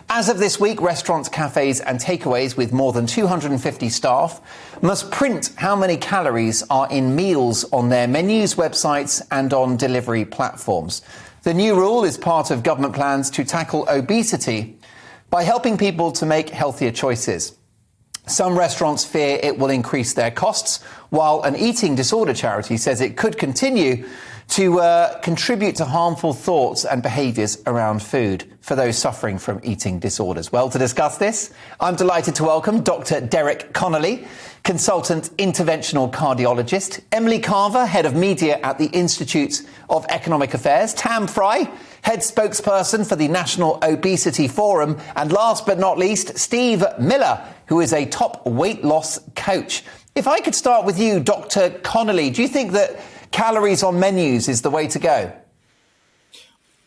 As of this week, restaurants, cafes and takeaways with more than 250 staff must print how many calories are in meals on their menus, websites and on delivery platforms. The new rule is part of government plans to tackle obesity by helping people to make healthier choices. Some restaurants fear it will increase their costs, while an eating disorder charity says it could continue to contribute to harmful thoughts and behaviours around food for those suffering from eating disorders. Well, to discuss this, I'm delighted to welcome Dr. Derek Connolly, consultant interventional cardiologist, Emily Carver, head of media at the Institute of Economic Affairs, Tam Fry, head spokesperson for the National Obesity Forum, and last but not least, Steve Miller, who is a top weight loss coach. If I could start with you, Dr. Connolly, do you think that calories on menus is the way to go?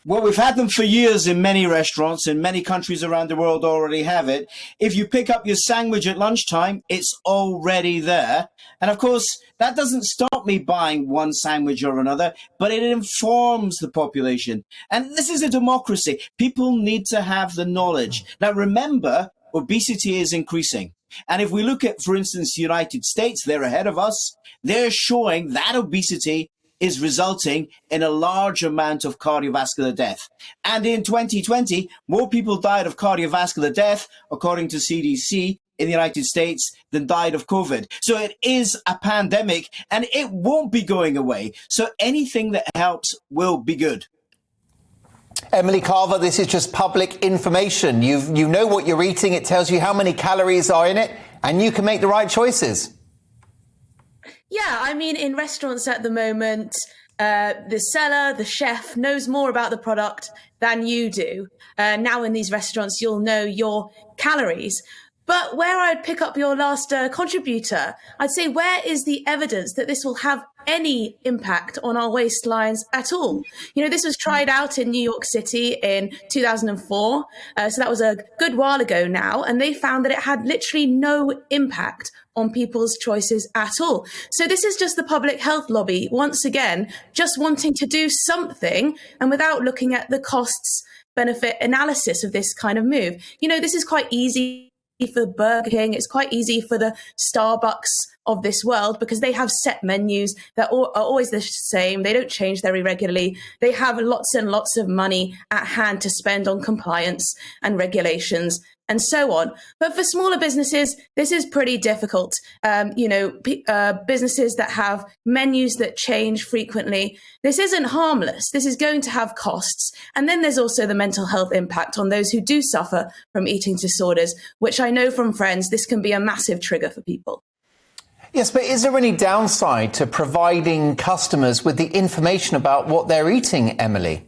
Well, we've had them for years in many restaurants, and many countries around the world already have it. If you pick up your sandwich at lunchtime, it's already there. And of course, that doesn't stop me buying one sandwich or another, but it informs the population. And this is a democracy. People need to have the knowledge. Now, remember, obesity is increasing. And if we look at, for instance, the United States, they're ahead of us. They're showing that obesity is resulting in a large amount of cardiovascular death. And in 2020, more people died of cardiovascular death, according to CDC, in the United States than died of COVID. So it is a pandemic and it won't be going away. So anything that helps will be good. Emily Carver, this is just public information. You know what you're eating. It tells you how many calories are in it, and you can make the right choices. Yeah, I mean, in restaurants at the moment, the seller, the chef knows more about the product than you do. Now in these restaurants, you'll know your calories. But where I'd pick up your last contributor, I'd say, where is the evidence that this will have any impact on our waistlines at all? You know, this was tried out in New York City in 2004. So that was a good while ago now. And they found that it had literally no impact on people's choices at all. So this is just the public health lobby, once again, just wanting to do something and without looking at the costs benefit analysis of this kind of move. You know, this is quite easy for Burger King. It's quite easy for the Starbucks of this world because they have set menus that are always the same. They don't change very regularly. They have lots and lots of money at hand to spend on compliance and regulations and so on. But for smaller businesses, this is pretty difficult. Businesses that have menus that change frequently, this isn't harmless. This is going to have costs. And then there's also the mental health impact on those who do suffer from eating disorders, which I know from friends, this can be a massive trigger for people. Yes, but is there any downside to providing customers with the information about what they're eating, Emily?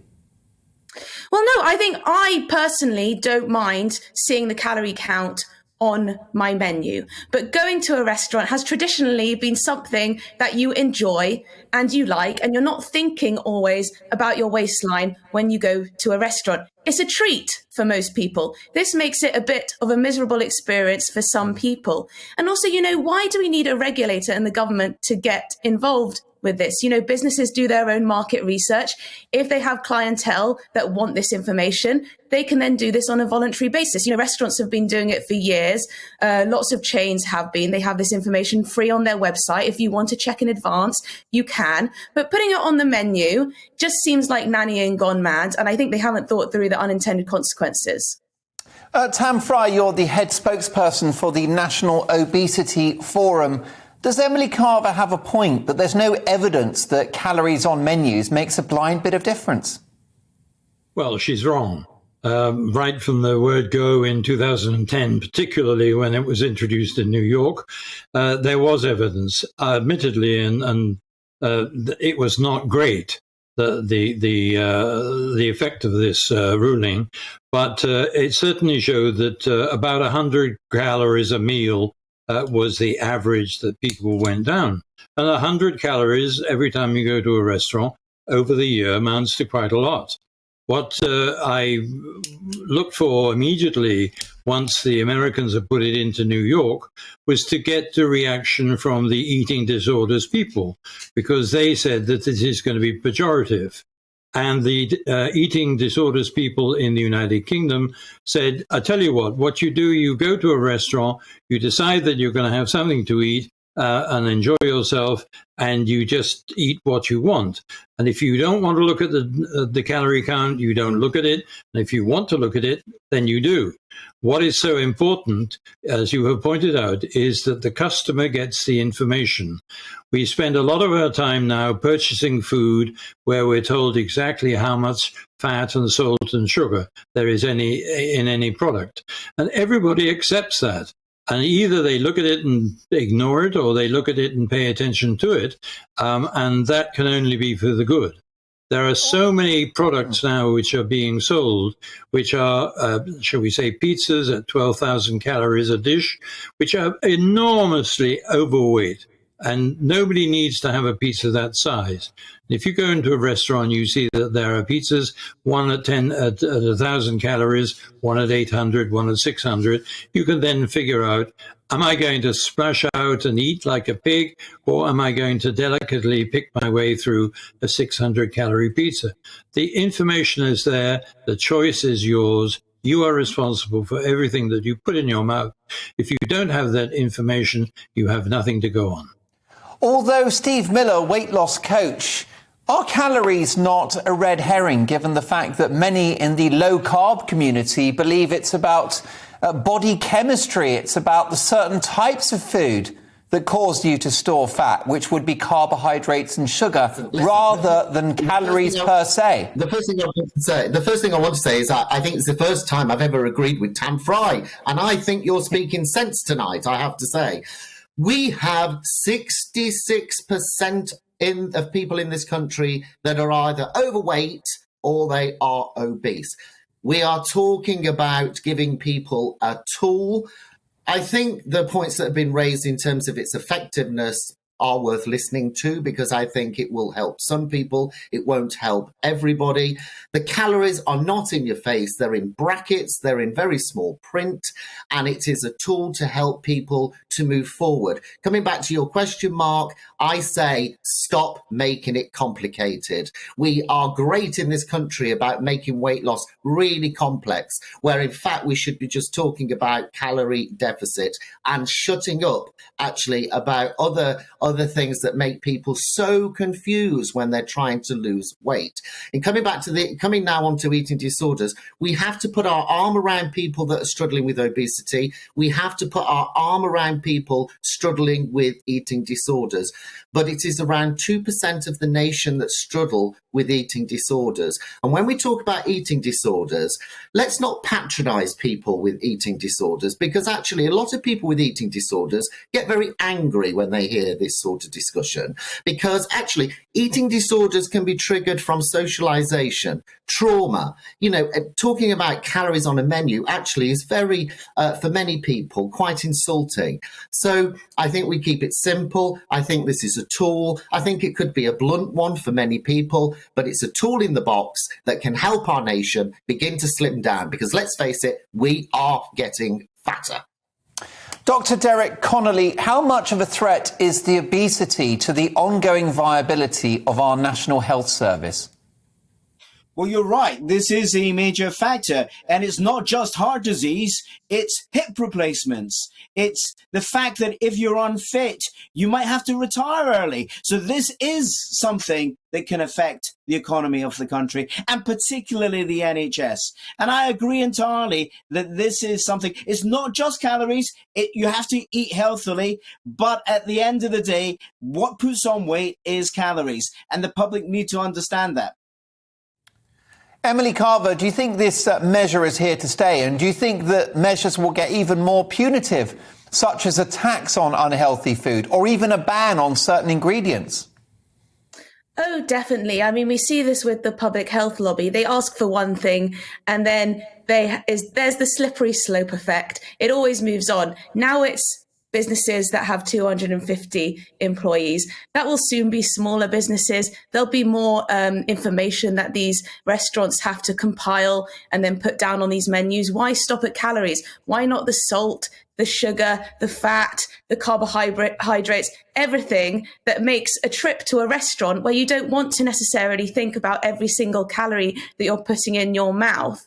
Well, no, I think I personally don't mind seeing the calorie count on my menu. But going to a restaurant has traditionally been something that you enjoy and you like, and you're not thinking always about your waistline when you go to a restaurant. It's a treat for most people. This makes it a bit of a miserable experience for some people. And also, you know, why do we need a regulator and the government to get involved with this? You know, businesses do their own market research. If they have clientele that want this information, they can then do this on a voluntary basis. You know, restaurants have been doing it for years. Lots of chains have been. They have this information free on their website. If you want to check in advance, you can. But putting it on the menu just seems like nannying gone mad. And I think they haven't thought through the unintended consequences. Tam Fry, you're the head spokesperson for the National Obesity Forum. Does Emily Carver have a point that there's no evidence that calories on menus makes a blind bit of difference? Well, she's wrong. Right from the word go in 2010, particularly when it was introduced in New York, there was evidence, admittedly, and it was not great, the effect of this ruling, but it certainly showed that about 100 calories a meal was the average that people went down. And 100 calories every time you go to a restaurant over the year amounts to quite a lot. What I looked for immediately once the Americans had put it into New York was to get the reaction from the eating disorders people, because they said that this is going to be pejorative. And the eating disorders people in the United Kingdom said, I tell you what you do, you go to a restaurant, you decide that you're going to have something to eat and enjoy yourself, and you just eat what you want. And if you don't want to look at the calorie count, you don't look at it. And if you want to look at it, then you do. What is so important, as you have pointed out, is that the customer gets the information. We spend a lot of our time now purchasing food where we're told exactly how much fat and salt and sugar there is in any product. And everybody accepts that. And either they look at it and ignore it, or they look at it and pay attention to it. And that can only be for the good. There are so many products now which are being sold, which are, shall we say, pizzas at 12,000 calories a dish, which are enormously overweight. And nobody needs to have a pizza that size. If you go into a restaurant, you see that there are pizzas, one at 1,000 calories, one at 800, one at 600. You can then figure out, am I going to splash out and eat like a pig, or am I going to delicately pick my way through a 600-calorie pizza? The information is there. The choice is yours. You are responsible for everything that you put in your mouth. If you don't have that information, you have nothing to go on. Although Steve Miller, weight loss coach, are calories not a red herring, given the fact that many in the low-carb community believe it's about body chemistry, it's about the certain types of food that cause you to store fat, which would be carbohydrates and sugar, rather than calories per se? The first thing I want to say is I think it's the first time I've ever agreed with Tam Fry, and I think you're speaking sense tonight, I have to say. We have 66% of people in this country that are either overweight or they are obese. We are talking about giving people a tool. I think the points that have been raised in terms of its effectiveness are worth listening to, because I think it will help some people. It won't help everybody. The calories are not in your face. They're in brackets. They're in very small print. And it is a tool to help people to move forward. Coming back to your question, Mark, I say stop making it complicated. We are great in this country about making weight loss really complex, where in fact we should be just talking about calorie deficit and shutting up actually about other things that make people so confused when they're trying to lose weight. And coming now on to eating disorders, we have to put our arm around people that are struggling with obesity. We have to put our arm around people struggling with eating disorders. But it is around 2% of the nation that struggle with eating disorders. And when we talk about eating disorders, let's not patronize people with eating disorders, because actually a lot of people with eating disorders get very angry when they hear this sort of discussion, because actually eating disorders can be triggered from socialization, trauma. Talking about calories on a menu actually is very, for many people, quite insulting. So I think we keep it simple. I think this is a tool. I think it could be a blunt one for many people, but it's a tool in the box that can help our nation begin to slim down, because let's face it, we are getting fatter. Dr. Derek Connolly, how much of a threat is the obesity to the ongoing viability of our National Health Service? Well, you're right. This is a major factor. And it's not just heart disease, it's hip replacements. It's the fact that if you're unfit, you might have to retire early. So this is something that can affect the economy of the country, and particularly the NHS. And I agree entirely that this is something, it's not just calories, you have to eat healthily, but at the end of the day, what puts on weight is calories, and the public need to understand that. Emily Carver, do you think this measure is here to stay? And do you think that measures will get even more punitive, such as a tax on unhealthy food or even a ban on certain ingredients? Oh, definitely. I mean, we see this with the public health lobby. They ask for one thing and then there's the slippery slope effect. It always moves on. Now it's businesses that have 250 employees. That will soon be smaller businesses. There'll be more information that these restaurants have to compile and then put down on these menus. Why stop at calories? Why not the salt, the sugar, the fat, the carbohydrates, everything that makes a trip to a restaurant where you don't want to necessarily think about every single calorie that you're putting in your mouth?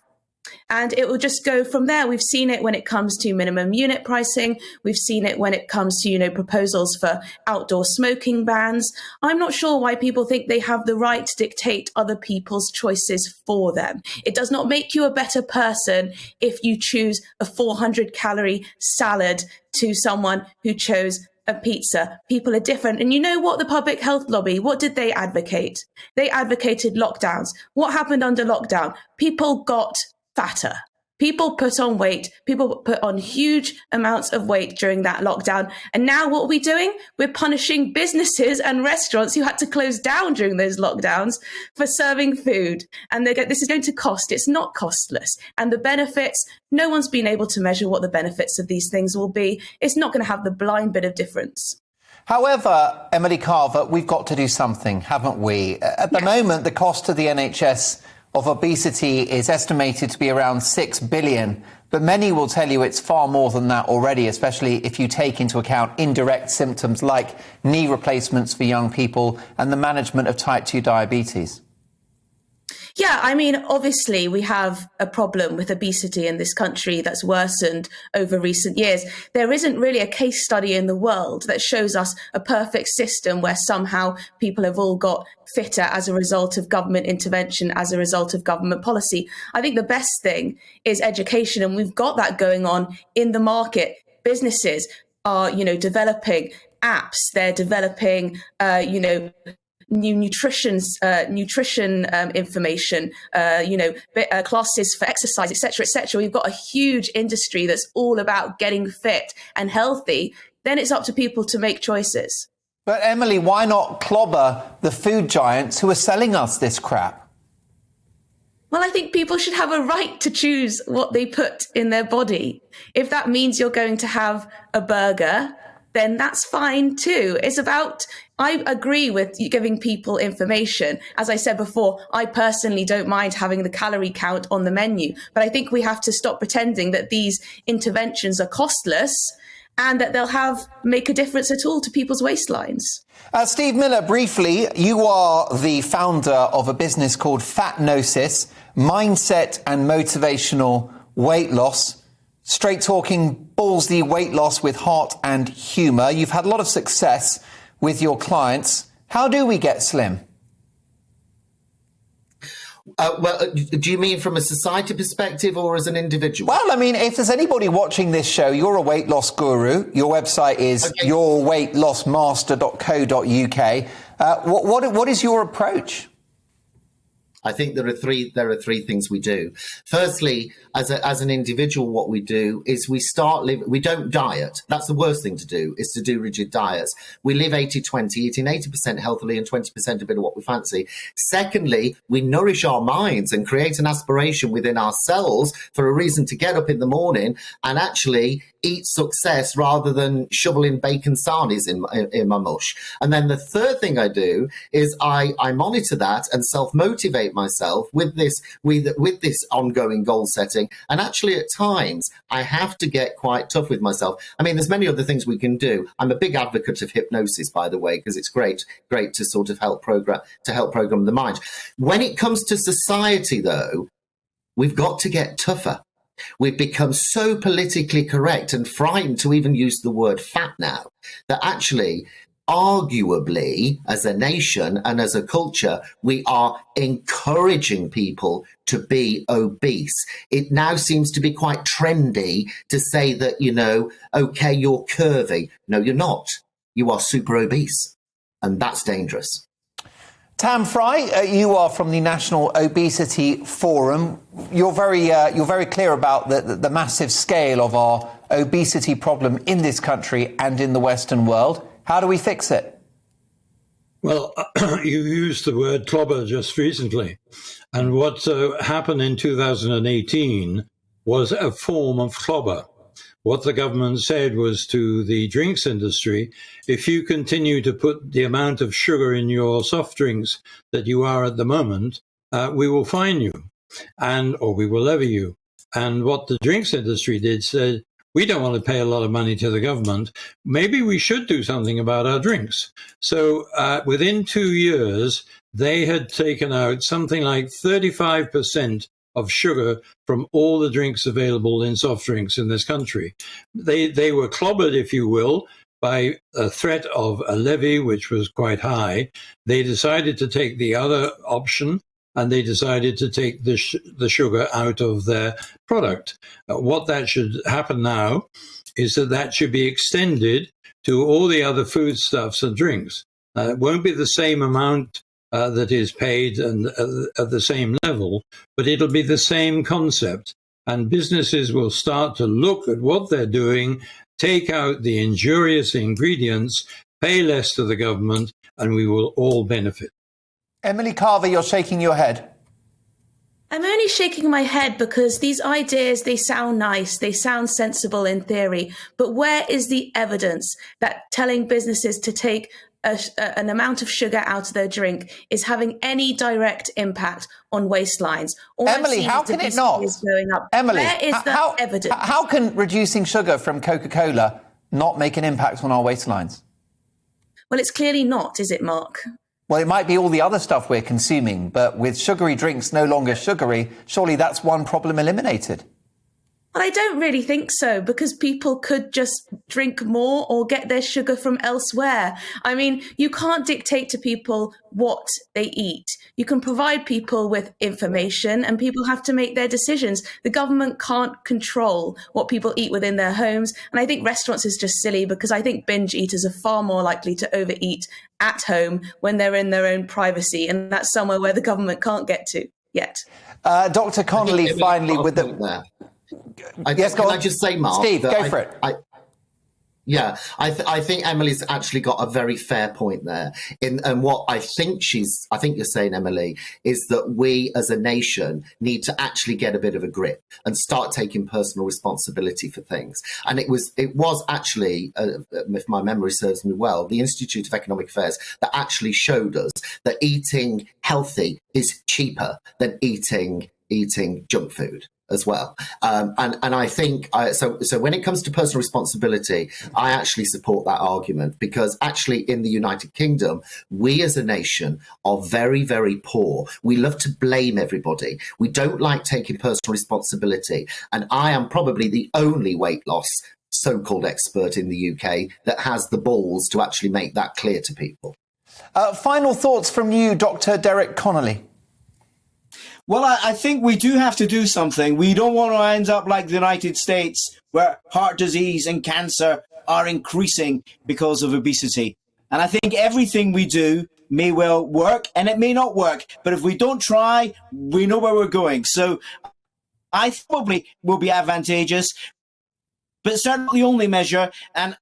And it will just go from there. We've seen it when it comes to minimum unit pricing. We've seen it when it comes to, proposals for outdoor smoking bans. I'm not sure why people think they have the right to dictate other people's choices for them. It does not make you a better person if you choose a 400-calorie salad to someone who chose a pizza. People are different. And you know what? The public health lobby, what did they advocate? They advocated lockdowns. What happened under lockdown? People got fatter. People put on weight. People put on huge amounts of weight during that lockdown. And now what are we doing? We're punishing businesses and restaurants who had to close down during those lockdowns for serving food. And this is going to cost. It's not costless. And the benefits, no one's been able to measure what the benefits of these things will be. It's not going to have the blind bit of difference. However, Emily Carver, we've got to do something, haven't we? At the moment, the cost to the NHS of obesity is estimated to be around 6 billion, but many will tell you it's far more than that already, especially if you take into account indirect symptoms like knee replacements for young people and the management of type 2 diabetes. Yeah, obviously we have a problem with obesity in this country that's worsened over recent years. There isn't really a case study in the world that shows us a perfect system where somehow people have all got fitter as a result of government intervention, as a result of government policy. I think the best thing is education, and we've got that going on in the market. Businesses are, developing apps. They're developing, new nutrition information, classes for exercise, etc. We've got a huge industry that's all about getting fit and healthy. Then it's up to people to make choices. But Emily, why not clobber the food giants who are selling us this crap? Well, I think people should have a right to choose what they put in their body. If that means you're going to have a burger, then that's fine too. I agree with giving people information. As I said before, I personally don't mind having the calorie count on the menu, but I think we have to stop pretending that these interventions are costless and that they'll make a difference at all to people's waistlines. Steve Miller, briefly, you are the founder of a business called Fatnosis, Mindset and Motivational Weight Loss. Straight talking, ballsy weight loss with heart and humour. You've had a lot of success with your clients. How do we get slim? Do you mean from a society perspective or as an individual? Well, if there's anybody watching this show, you're a weight loss guru. Your website is yourweightlossmaster.co.uk. What is your approach? I think there are three things we do. Firstly, as an individual, what we do is we don't diet. That's the worst thing to do, is to do rigid diets. We live 80-20, eating 80% healthily and 20% a bit of what we fancy. Secondly, we nourish our minds and create an aspiration within ourselves for a reason to get up in the morning and actually eat success rather than shoveling bacon sarnies in my mush. And then the third thing I do is I monitor that and self-motivate myself with this ongoing goal setting. And actually at times I have to get quite tough with myself. There's many other things we can do. I'm a big advocate of hypnosis, by the way, because it's great to sort of help program the mind. When it comes to society, though, we've got to get tougher. We've become so politically correct and frightened to even use the word fat now that actually, arguably, as a nation and as a culture, we are encouraging people to be obese. It now seems to be quite trendy to say that, okay, you're curvy. No, you're not. You are super obese. And that's dangerous. Tam Fry, you are from the National Obesity Forum. You're very clear about the massive scale of our obesity problem in this country and in the Western world. How do we fix it? Well, you used the word clobber just recently. And what happened in 2018 was a form of clobber. What the government said was to the drinks industry, if you continue to put the amount of sugar in your soft drinks that you are at the moment, we will fine you or we will levy you. And what the drinks industry did said, we don't want to pay a lot of money to the government. Maybe we should do something about our drinks. So within 2 years, they had taken out something like 35% of sugar from all the drinks available in soft drinks in this country. They were clobbered, if you will, by a threat of a levy, which was quite high. They decided to take the other option, and they decided to take the sugar out of their product. What that should happen now is that should be extended to all the other foodstuffs and drinks. It won't be the same amount that is paid and at the same level, but it'll be the same concept. And businesses will start to look at what they're doing, take out the injurious ingredients, pay less to the government, and we will all benefit. Emily Carver, you're shaking your head. I'm only shaking my head because these ideas, they sound nice, they sound sensible in theory, but where is the evidence that telling businesses to take an amount of sugar out of their drink is having any direct impact on waistlines? Emily, how can it not? Emily, where is the evidence? How can reducing sugar from Coca-Cola not make an impact on our waistlines? Well, it's clearly not, is it, Mark? Well, it might be all the other stuff we're consuming, but with sugary drinks no longer sugary, surely that's one problem eliminated. But I don't really think so, because people could just drink more or get their sugar from elsewhere. I mean, you can't dictate to people what they eat. You can provide people with information and people have to make their decisions. The government can't control what people eat within their homes. And I think restaurants is just silly, because I think binge eaters are far more likely to overeat at home when they're in their own privacy. And that's somewhere where the government can't get to yet. Dr. Connolly, finally, with the... Yes, can I just say, Mark? Steve, go for it. I think Emily's actually got a very fair point there. And what I think you're saying, Emily, is that we as a nation need to actually get a bit of a grip and start taking personal responsibility for things. And it was actually, if my memory serves me well, the Institute of Economic Affairs that actually showed us that eating healthy is cheaper than eating junk food as well. And I think, so when it comes to personal responsibility, I actually support that argument, because actually in the United Kingdom, we as a nation are very, very poor. We love to blame everybody. We don't like taking personal responsibility. And I am probably the only weight loss so-called expert in the UK that has the balls to actually make that clear to people. Final thoughts from you, Dr. Derek Connolly. Well, I think we do have to do something. We don't want to end up like the United States, where heart disease and cancer are increasing because of obesity. And I think everything we do may well work, and it may not work. But if we don't try, we know where we're going. So I probably will be advantageous, but certainly the only measure. And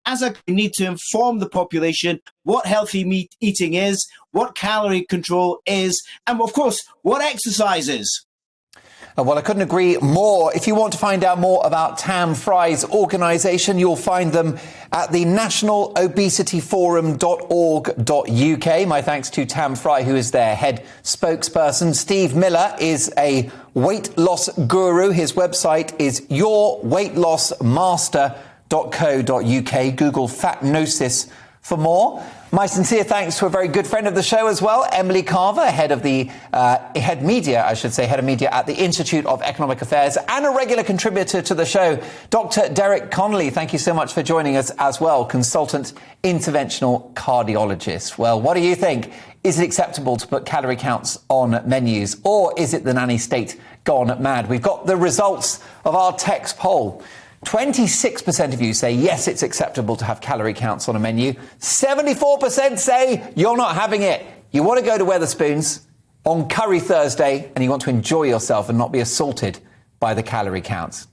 as I need to inform the population what healthy meat eating is, what calorie control is, and of course, what exercise is. Well, I couldn't agree more. If you want to find out more about Tam Fry's organisation, you'll find them at the nationalobesityforum.org.uk. My thanks to Tam Fry, who is their head spokesperson. Steve Miller is a weight loss guru. His website is yourweightlossmaster.co.uk. Google Fatnosis for more. My sincere thanks to a very good friend of the show as well, Emily Carver, head of media at the Institute of Economic Affairs, and a regular contributor to the show, Dr. Derek Connolly. Thank you so much for joining us as well, consultant interventional cardiologist. Well, what do you think? Is it acceptable to put calorie counts on menus, or is it the nanny state gone mad? We've got the results of our text poll. 26% of you say yes, it's acceptable to have calorie counts on a menu. 74% say you're not having it. You want to go to Wetherspoons on Curry Thursday and you want to enjoy yourself and not be assaulted by the calorie counts.